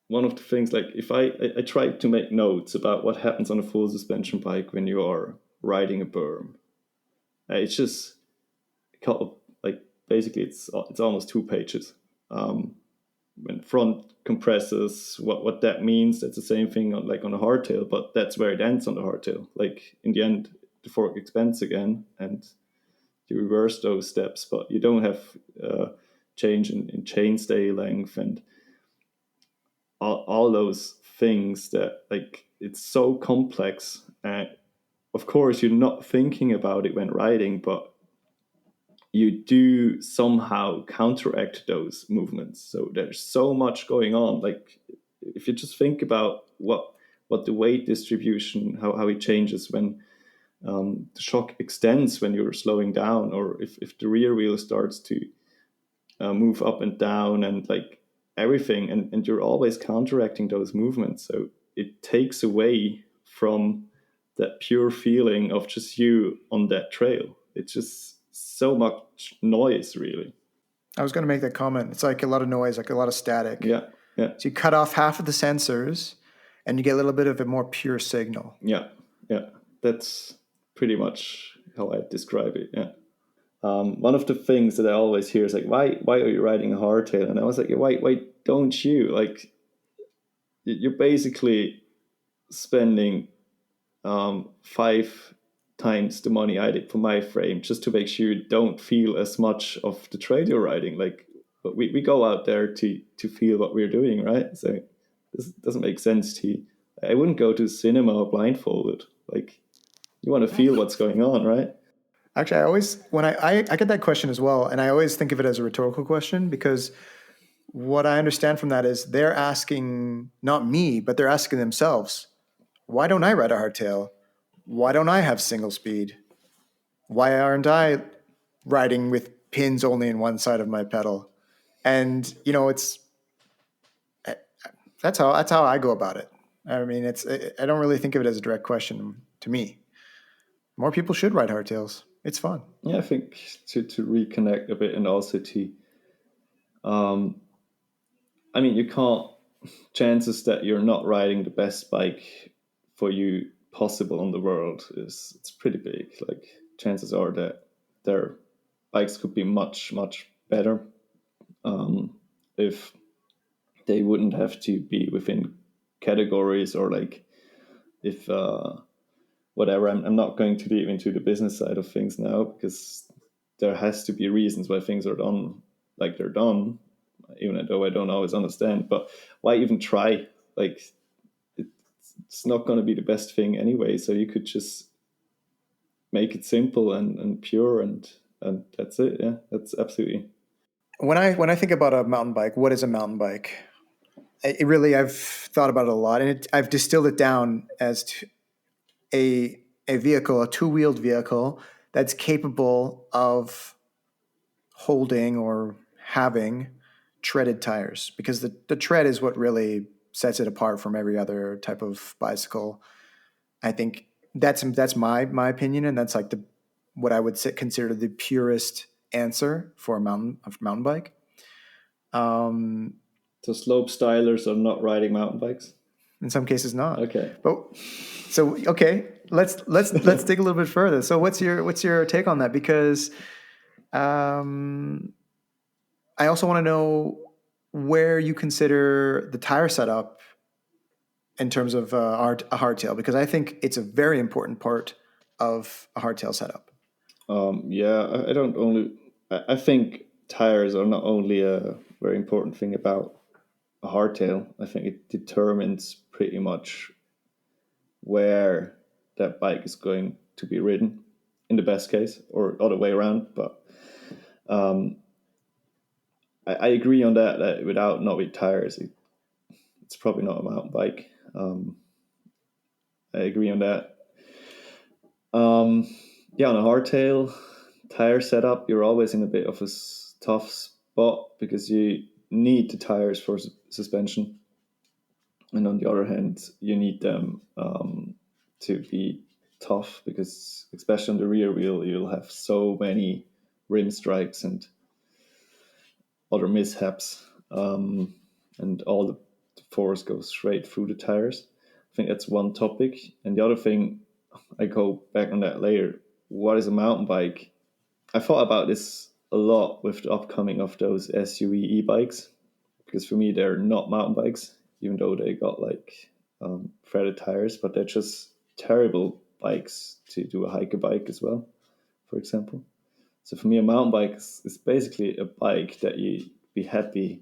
S3: one of the things. Like, if I try to make notes about what happens on a full suspension bike when you are riding a berm, it's just like basically it's almost 2 pages. When front compresses, what that means, that's the same thing on a hardtail, but that's where it ends on the hardtail. Like, in the end, the fork expands again, and you reverse those steps, but you don't have change in chainstay length and all those things that, like, it's so complex. Of course, you're not thinking about it when riding, but you do somehow counteract those movements. So there's so much going on. Like, if you just think about what the weight distribution, how it changes when the shock extends when you're slowing down, or if the rear wheel starts to move up and down, and like everything, and you're always counteracting those movements. So it takes away from that pure feeling of just you on that trail. It's just so much noise, really.
S2: I was going to make that comment. It's like a lot of noise, like a lot of static.
S3: Yeah, yeah,
S2: So you cut off half of the sensors and you get a little bit of a more pure signal.
S3: yeah, yeah. That's pretty much how I describe it. Yeah. One of the things that I always hear is like, why are you riding a hardtail? And I was like, why don't you? Like, you're basically spending 5 times the money I did for my frame just to make sure you don't feel as much of the trail you're riding. Like, but we go out there to feel what we're doing, right? So this doesn't make sense to. I wouldn't go to the cinema blindfolded. Like, you want to feel what's going on, right?
S2: Actually, I always, when I get that question as well, and I always think of it as a rhetorical question, because what I understand from that is they're asking, not me, but they're asking themselves, why don't I ride a hardtail? Why don't I have single speed? Why aren't I riding with pins only in one side of my pedal? And, you know, that's how I go about it. I mean, I don't really think of it as a direct question to me. More people should ride hardtails. It's fun.
S3: Yeah, I think to reconnect a bit, and also to, I mean, you can't. Chances that you're not riding the best bike for you possible on the world it's pretty big. Like, chances are that their bikes could be much better if they wouldn't have to be within categories, or like if whatever. I'm not going to deep into the business side of things now, because there has to be reasons why things are done like they're done, even though I don't always understand. But why even try? Like, it's not going to be the best thing anyway. So you could just make it simple and pure, and that's it. Yeah, that's absolutely.
S2: When I think about a mountain bike, what is a mountain bike? I've thought about it a lot, and I've distilled it down as to a vehicle, a two-wheeled vehicle that's capable of holding or having treaded tires, because the tread is what really sets it apart from every other type of bicycle. I think that's my opinion, and that's like what I would consider the purest answer for a mountain bike.
S3: So slope stylers are not riding mountain bikes.
S2: In some cases, not.
S3: Okay.
S2: But so okay, let's dig a little bit further. So what's your take on that? Because I also want to know where you consider the tire setup in terms of a hardtail, because I think it's a very important part of a hardtail setup.
S3: Yeah, I don't only. I think tires are not only a very important thing about a hardtail. I think it determines pretty much where that bike is going to be ridden, in the best case, or other way around. But I agree on that without not with tires, it's probably not a mountain bike. I agree on that. Yeah, on a hardtail tire setup, you're always in a bit of a tough spot, because you need the tires for suspension, and on the other hand, you need them to be tough, because especially on the rear wheel, you'll have so many rim strikes and other mishaps, and all the force goes straight through the tires. I think that's one topic. And the other thing, I go back on that later. What is a mountain bike? I thought about this a lot with the upcoming of those SUV e-bikes, because for me they're not mountain bikes, even though they got like threaded tires, but they're just terrible bikes to do a hiker bike as well, for example. So for me, a mountain bike is basically a bike that you'd happily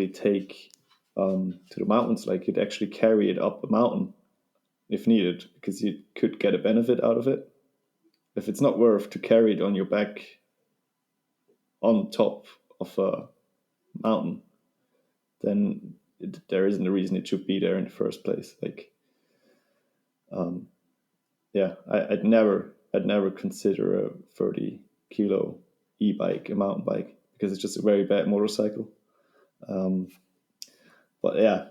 S3: take to the mountains. Like, you'd actually carry it up a mountain if needed, because you could get a benefit out of it. If it's not worth to carry it on your back on top of a mountain, then there isn't a reason it should be there in the first place. Like, yeah, I'd never consider a 30 kilo e-bike a mountain bike, because it's just a very bad motorcycle. But yeah,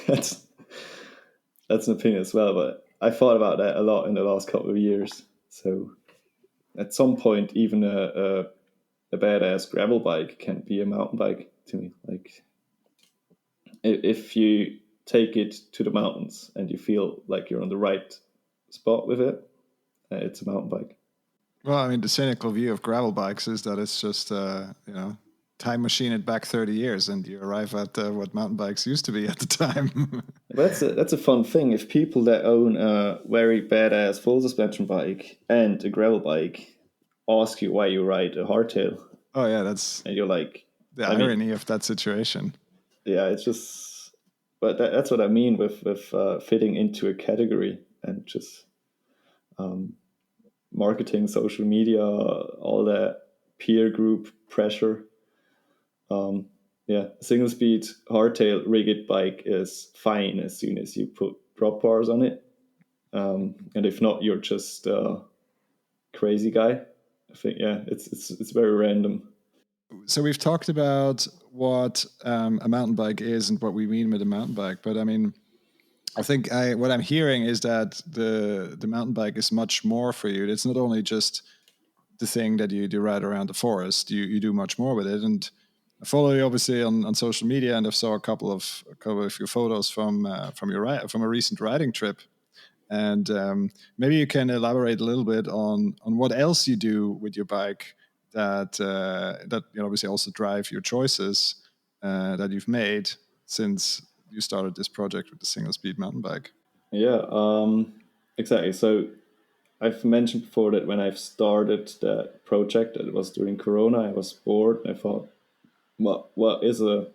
S3: that's an opinion as well. But I thought about that a lot in the last couple of years. So at some point, even a badass gravel bike can be a mountain bike to me. Like if you take it to the mountains and you feel like you're on the right spot with it, it's a mountain bike.
S1: Well, I mean, the cynical view of gravel bikes is that it's just, time machine it back 30 years and you arrive at what mountain bikes used to be at the time.
S3: But that's a fun thing. If people that own a very badass full suspension bike and a gravel bike ask you why you ride a hardtail,
S1: Oh, yeah, that's
S3: and you're like,
S1: the irony of that situation.
S3: Yeah, it's just, but that's what I mean with fitting into a category and just marketing, social media, all that peer group pressure. Single speed hardtail rigged bike is fine as soon as you put drop bars on it, and if not, you're just a crazy guy. I think it's very random.
S1: So we've talked about what a mountain bike is and what we mean with a mountain bike, but I mean, I think what I'm hearing is that the mountain bike is much more for you. It's not only just the thing that you do ride around the forest. You do much more with it. And I follow you obviously on social media, and I saw a couple of your photos from a recent riding trip. And maybe you can elaborate a little bit on what else you do with your bike that obviously also drive your choices that you've made since you started this project with the single speed mountain bike.
S3: Yeah, exactly. So I've mentioned before that when I've started that project, it was during Corona. I was bored. And I thought, what is a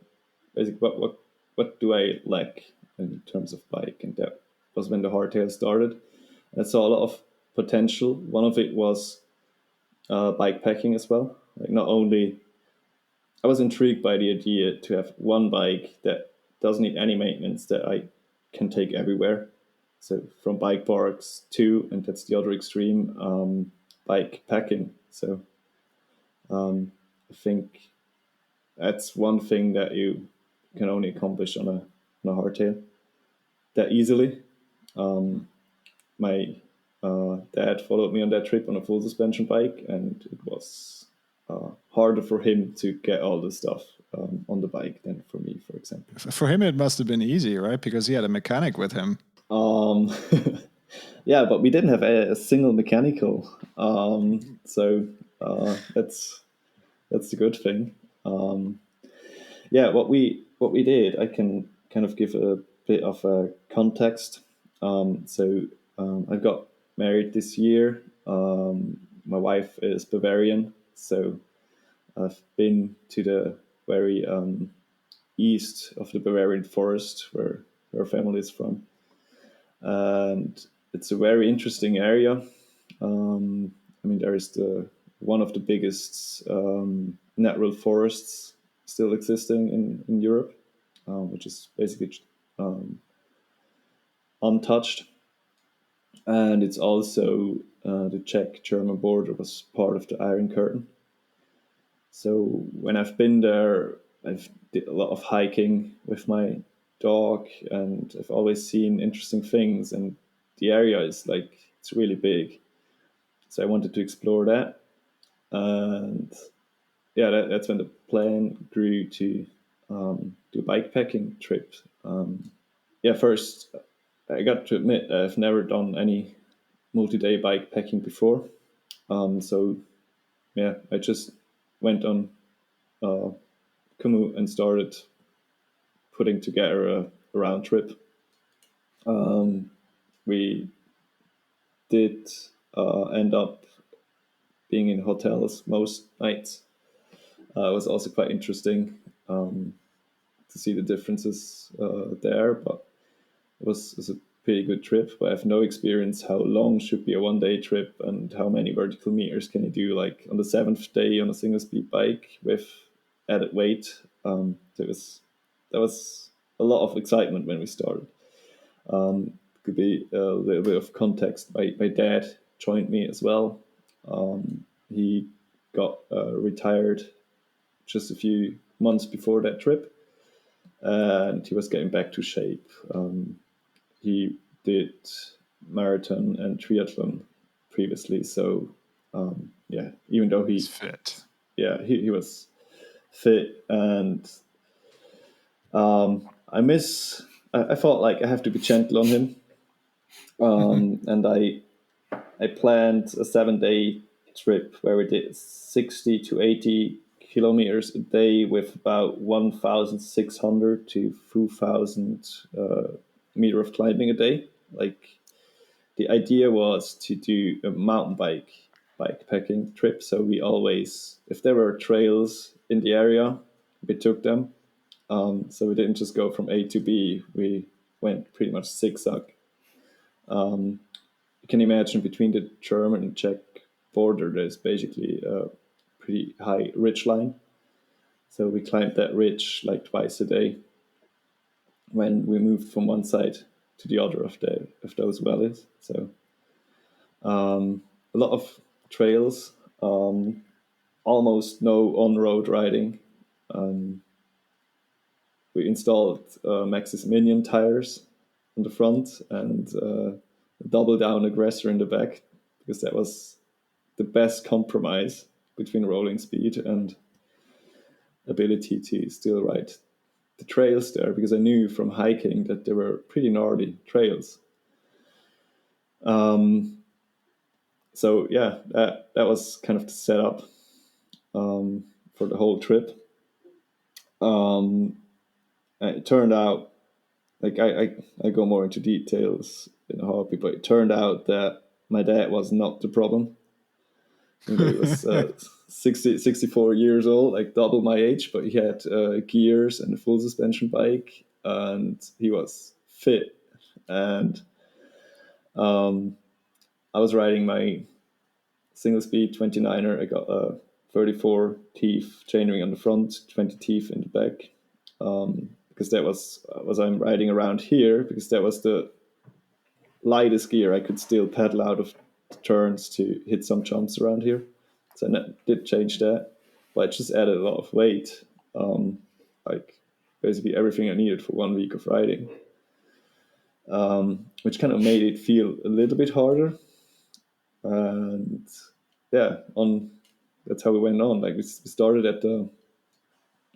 S3: basic what do I lack in terms of bike? And that was when the hardtail started. I saw a lot of potential. One of it was bike packing as well. Like not only I was intrigued by the idea to have one bike that doesn't need any maintenance that I can take everywhere. So from bike parks to, and that's the other extreme, bike packing. So I think that's one thing that you can only accomplish on a hardtail that easily. My dad followed me on that trip on a full suspension bike, and it was harder for him to get all the stuff on the bike than for me, for example.
S1: For him, it must have been easy, right? Because he had a mechanic with him.
S3: Yeah, but we didn't have a single mechanical, so that's the good thing. What we did, I can kind of give a bit of a context. I got married this year. My wife is Bavarian, so I've been to the very east of the Bavarian forest where her family is from, and it's a very interesting area. There is one of the biggest natural forests still existing in Europe, which is basically untouched. And it's also the Czech-German border was part of the Iron Curtain. So when I've been there, I've did a lot of hiking with my dog, and I've always seen interesting things. And the area is it's really big. So I wanted to explore that. And that's when the plan grew to do a bikepacking trip. First, I got to admit I've never done any multi-day bikepacking before. I just went on Canoe and started putting together a round trip. We did end up being in hotels most nights. It was also quite interesting to see the differences there, but it was a pretty good trip. But I have no experience how long should be a one-day trip and how many vertical meters can you do, like on the 7th day on a single speed bike with added weight. That was a lot of excitement when we started. Could be a little bit of context. My dad joined me as well. He got retired just a few months before that trip, and he was getting back to shape. He did marathon and triathlon previously, so even though
S1: He's fit.
S3: he was fit, and I felt like I have to be gentle on him, and I planned a 7-day trip where we did 60 to 80 kilometers a day with about 1,600 to 2,000 meter of climbing a day. Like, the idea was to do a mountain bikepacking trip. So we always, if there were trails in the area, we took them. So we didn't just go from A to B. We went pretty much zigzag. You can imagine between the German and Czech border, there's basically a pretty high ridge line. So we climbed that ridge like twice a day when we moved from one side to the other of those valleys. So a lot of trails, almost no on-road riding. We installed Maxxis Minion tires on the front and double down aggressor in the back, because that was the best compromise between rolling speed and ability to still ride the trails there, because I knew from hiking that there were pretty gnarly trails. So yeah, that was kind of the setup for the whole trip. It turned out, like I go more into details in a hobby, but it turned out that my dad was not the problem. He was 64 years old, like double my age, but he had gears and a full suspension bike, and he was fit. And I was riding my single speed 29er. I got a 34 teeth chainring on the front, 20 teeth in the back, because that was I'm riding around here, because that was the lightest gear I could still pedal out of the turns to hit some jumps around here. So I did change that, but I just added a lot of weight, like basically everything I needed for 1 week of riding, which kind of made it feel a little bit harder. And yeah, that's how we went on. Like, we started at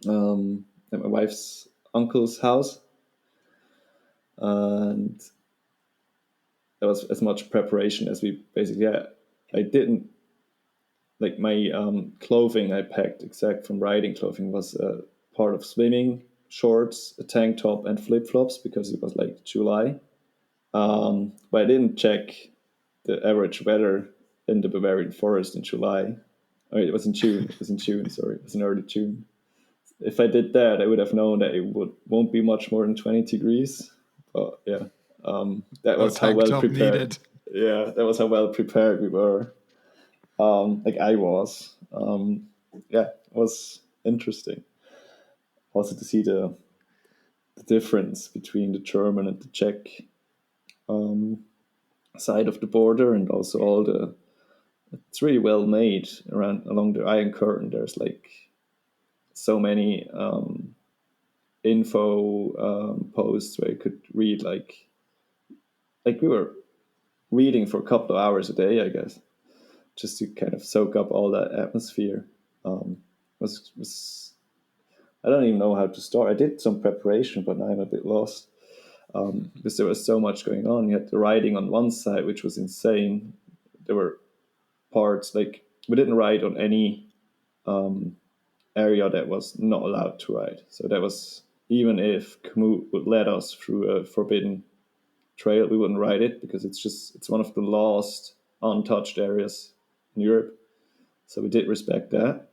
S3: my wife's uncle's house, and there was as much preparation as we basically had. I didn't, like, my clothing I packed exact from riding clothing was part of swimming shorts, a tank top, and flip-flops, because it was like July. But I didn't check the average weather in the Bavarian forest in July. I mean, it was in June. Sorry, it was in early June. If I did that, I would have known that it won't be much more than 20 degrees. But yeah, that was how well prepared. Needed. Yeah, that was how well prepared we were. Like I was. Yeah, it was interesting. Also to see the difference between the German and the Czech side of the border, and also all the. It's really well made along the Iron Curtain. There's like so many info posts where you could read, like we were reading for a couple of hours a day, I guess, just to kind of soak up all that atmosphere. Was I don't even know how to start. I did some preparation, but now I'm a bit lost, because there was so much going on. You had the riding on one side, which was insane. There were parts, like, we didn't ride on any area that was not allowed to ride. So that was, even if Kamut would let us through a forbidden trail, we wouldn't ride it, because it's one of the last untouched areas in Europe. So we did respect that.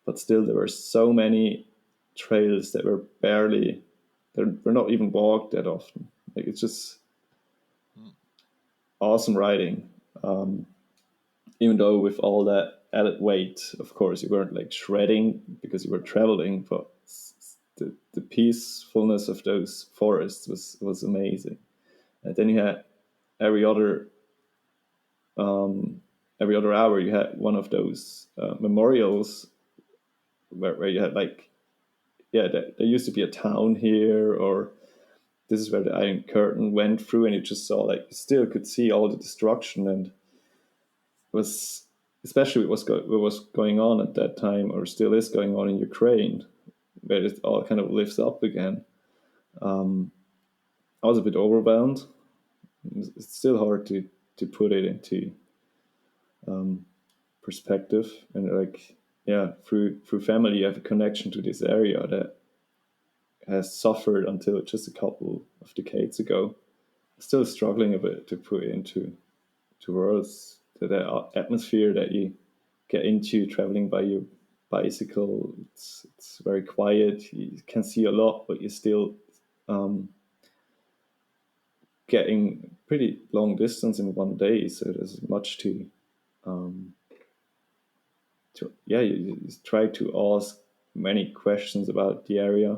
S3: But still, there were so many trails that were they're not even walked that often. Like, it's just awesome riding. Even though with all that added weight, of course, you weren't like shredding because you were traveling, but the peacefulness of those forests was amazing. And then you had every other hour you had one of those memorials where you had like there used to be a town here, or this is where the Iron Curtain went through, and you just saw like you still could see all the destruction, and was especially what was going on at that time, or still is going on in Ukraine, where it all kind of lifts up again. I was a bit overwhelmed. It's still hard to put it into perspective, and like through family, you have a connection to this area that has suffered until just a couple of decades ago. Still struggling a bit to put into to words, to the atmosphere that you get into traveling by your bicycle. It's very quiet. You can see a lot, but you're still getting pretty long distance in one day. So there's much you try to ask many questions about the area.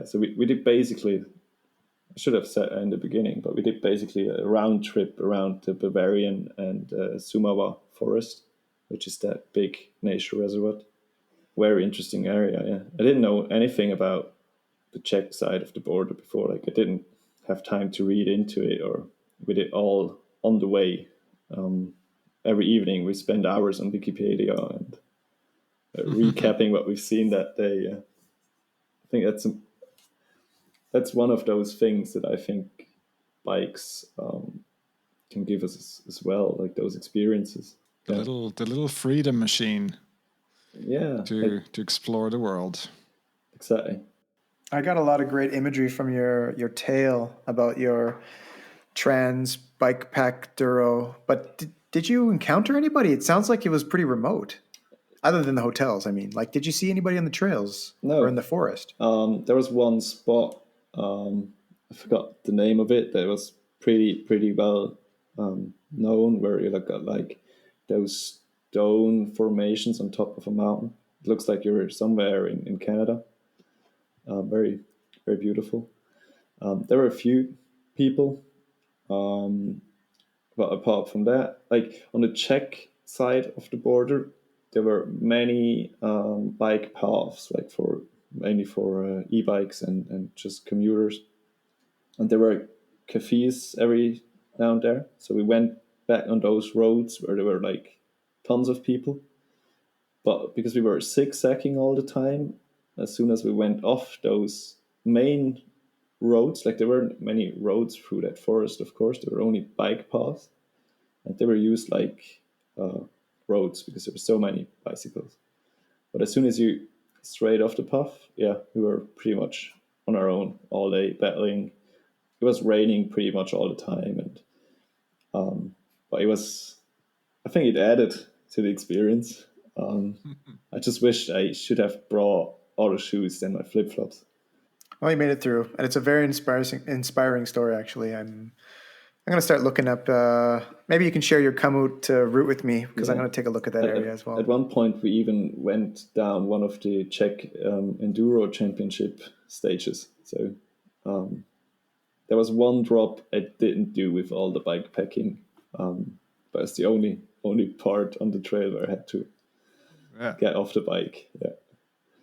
S3: So we did basically, I should have said in the beginning, but we did basically a round trip around the Bavarian and Sumawa forest, which is that big nature reservoir. Very interesting area, yeah. I didn't know anything about the Czech side of the border before. Like I didn't have time to read into it, or we did all on the way. Every evening we spend hours on Wikipedia and recapping what we've seen that day. I think that's one of those things that I think bikes can give us as well, like those experiences.
S1: The little freedom machine.
S3: Yeah.
S1: To explore the world.
S3: Exactly.
S2: I got a lot of great imagery from your tale about your trans bike pack duro. But did you encounter anybody? It sounds like it was pretty remote. Other than the hotels, I mean. Like, did you see anybody on the trails?
S3: No.
S2: Or in the forest?
S3: There was one spot, I forgot the name of it, that was pretty well known, where you got like those stone formations on top of a mountain. It looks like you're somewhere in Canada. Very, very beautiful. There were a few people, but apart from that, like on the Czech side of the border, there were many bike paths, like mainly for e-bikes and just commuters. And there were cafes every now and there. So we went back on those roads where there were like tons of people. But because we were zigzagging all the time, as soon as we went off those main roads, like there weren't many roads through that forest, of course, there were only bike paths. And they were used like roads because there were so many bicycles. But as soon as you strayed off the path, we were pretty much on our own all day battling. It was raining pretty much all the time, and but I think it added to the experience. I just wished I should have brought other shoes than my flip-flops.
S2: Well, you made it through, and it's a very inspiring story. Actually, I'm going to start looking up. Maybe you can share your Komoot route with me, because I'm going to take a look at that area as well.
S3: At one point, we even went down one of the Czech Enduro Championship stages. So there was one drop I didn't do with all the bike packing, but it's the only part on the trail where I had to get off the bike. Yeah.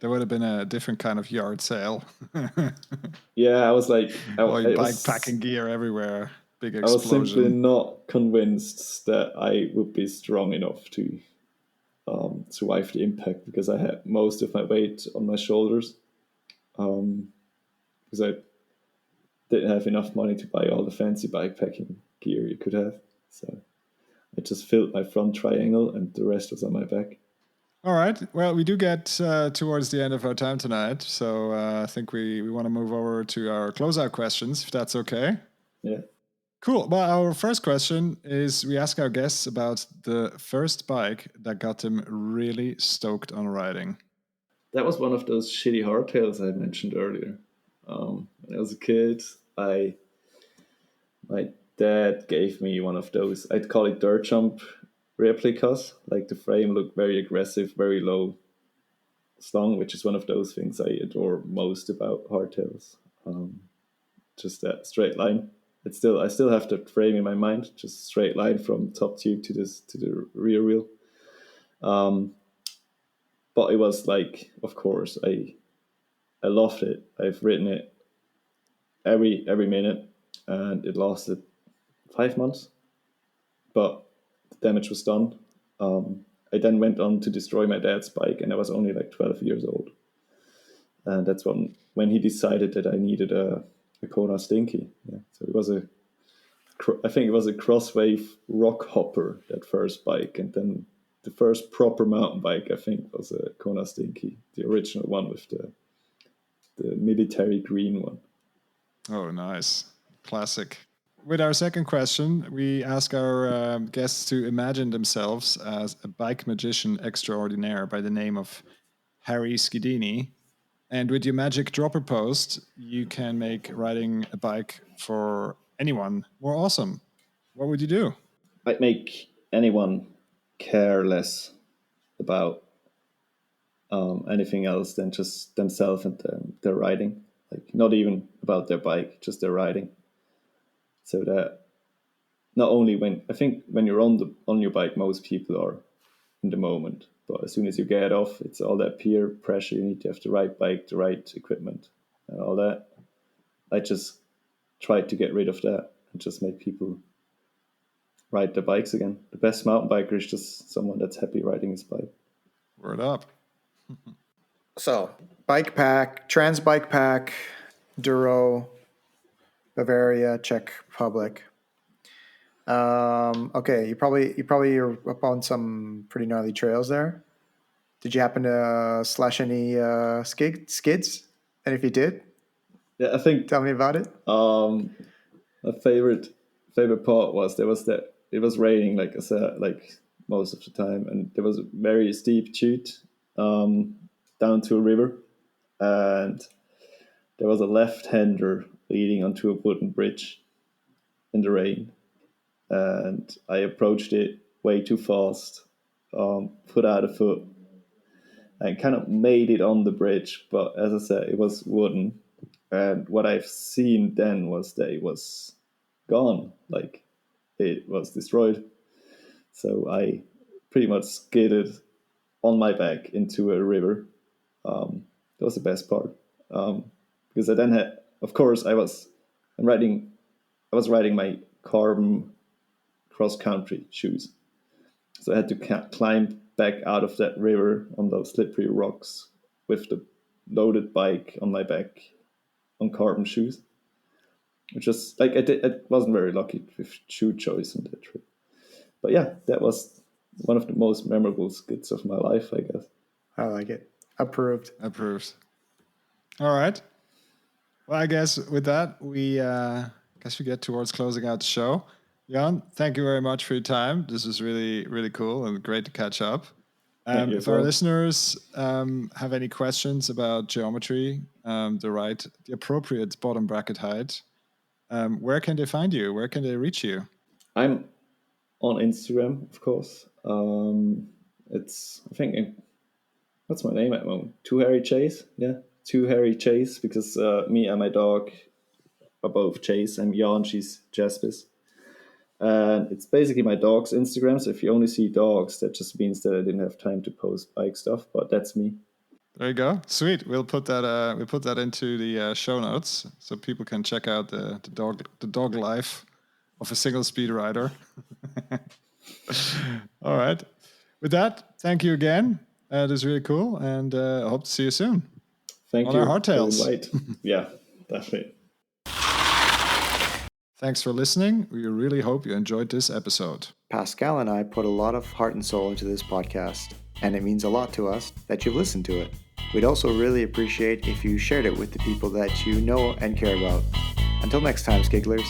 S1: There would have been a different kind of yard sale.
S3: I was like,
S1: bike packing gear everywhere. Big explosion.
S3: I was simply not convinced that I would be strong enough to survive the impact, because I had most of my weight on my shoulders, because I didn't have enough money to buy all the fancy bikepacking gear you could have. So I just filled my front triangle and the rest was on my back.
S1: All right. Well, we do get towards the end of our time tonight. So I think we want to move over to our closeout questions, if that's okay.
S3: Yeah.
S1: Cool. Well, our first question is, we ask our guests about the first bike that got them really stoked on riding.
S3: That was one of those shitty hardtails I mentioned earlier. When I was a kid, my dad gave me one of those, I'd call it dirt jump replicas. Like the frame looked very aggressive, very low slung, which is one of those things I adore most about hardtails. Just that straight line. I still have that frame in my mind, just straight line from top tube to the rear wheel. but it was like, of course, I loved it. I've ridden it every minute, and it lasted 5 months, but the damage was done. I then went on to destroy my dad's bike, and I was only like 12 years old. And that's when he decided that I needed a Kona Stinky. Yeah. So I think it was a Crosswave rock hopper, that first bike. And then the first proper mountain bike, I think, was a Kona Stinky, the original one with the military green one.
S1: Oh, nice. Classic. With our second question, we ask our guests to imagine themselves as a bike magician extraordinaire by the name of Harry Skidini. And with your magic dropper post, you can make riding a bike for anyone more awesome. What would you do?
S3: I'd make anyone care less about anything else than just themselves and their riding. Like, not even about their bike, just their riding. So that not only when you're on your bike, most people are in the moment. But as soon as you get off, it's all that peer pressure. You need to have the right bike, the right equipment, and all that. I just tried to get rid of that and just make people ride their bikes again. The best mountain biker is just someone that's happy riding his bike.
S1: Word up.
S2: So, bike pack, Trans Bike Pack, Duro, Bavaria, Czech Republic. Okay, you probably are up on some pretty gnarly trails there. Did you happen to slash any skids? And if you did,
S3: yeah, I think
S2: tell me about it.
S3: My favorite part was it was raining, like I said, like most of the time, and there was a very steep chute down to a river, and there was a left-hander leading onto a wooden bridge in the rain. And I approached it way too fast, put out a foot, and kind of made it on the bridge. But as I said, it was wooden. And what I've seen then was that it was gone, like it was destroyed. So I pretty much skidded on my back into a river. That was the best part. Because I then had, of course, I was riding my carbon cross-country shoes. So I had to climb back out of that river on those slippery rocks with the loaded bike on my back on carbon shoes. Which was, like, I wasn't very lucky with shoe choice on that trip. But yeah, that was one of the most memorable skids of my life, I guess.
S2: I like it. Approved.
S1: All right. Well, I guess with that, we get towards closing out the show. Jan, thank you very much for your time. This was really, really cool and great to catch up. If our listeners have any questions about geometry, the appropriate bottom bracket height, where can they find you? Where can they reach you?
S3: I'm on Instagram, of course. What's my name at the moment? Too Harry Chase. Yeah, Too Harry Chase, because me and my dog are both Chase. I'm Jan, she's Jaspis. And it's basically my dog's Instagram. So if you only see dogs, that just means that I didn't have time to post bike stuff. But that's me.
S1: There you go. Sweet. We'll put that into the show notes so people can check out the dog life of a single speed rider. All right. With that, thank you again. It was really cool, and I hope to see you soon.
S3: Thank you.
S1: On our Hardtails.
S3: Yeah, definitely.
S1: Thanks for listening. We really hope you enjoyed this episode.
S2: Pascal and I put a lot of heart and soul into this podcast, and it means a lot to us that you've listened to it. We'd also really appreciate if you shared it with the people that you know and care about. Until next time, Skigglers.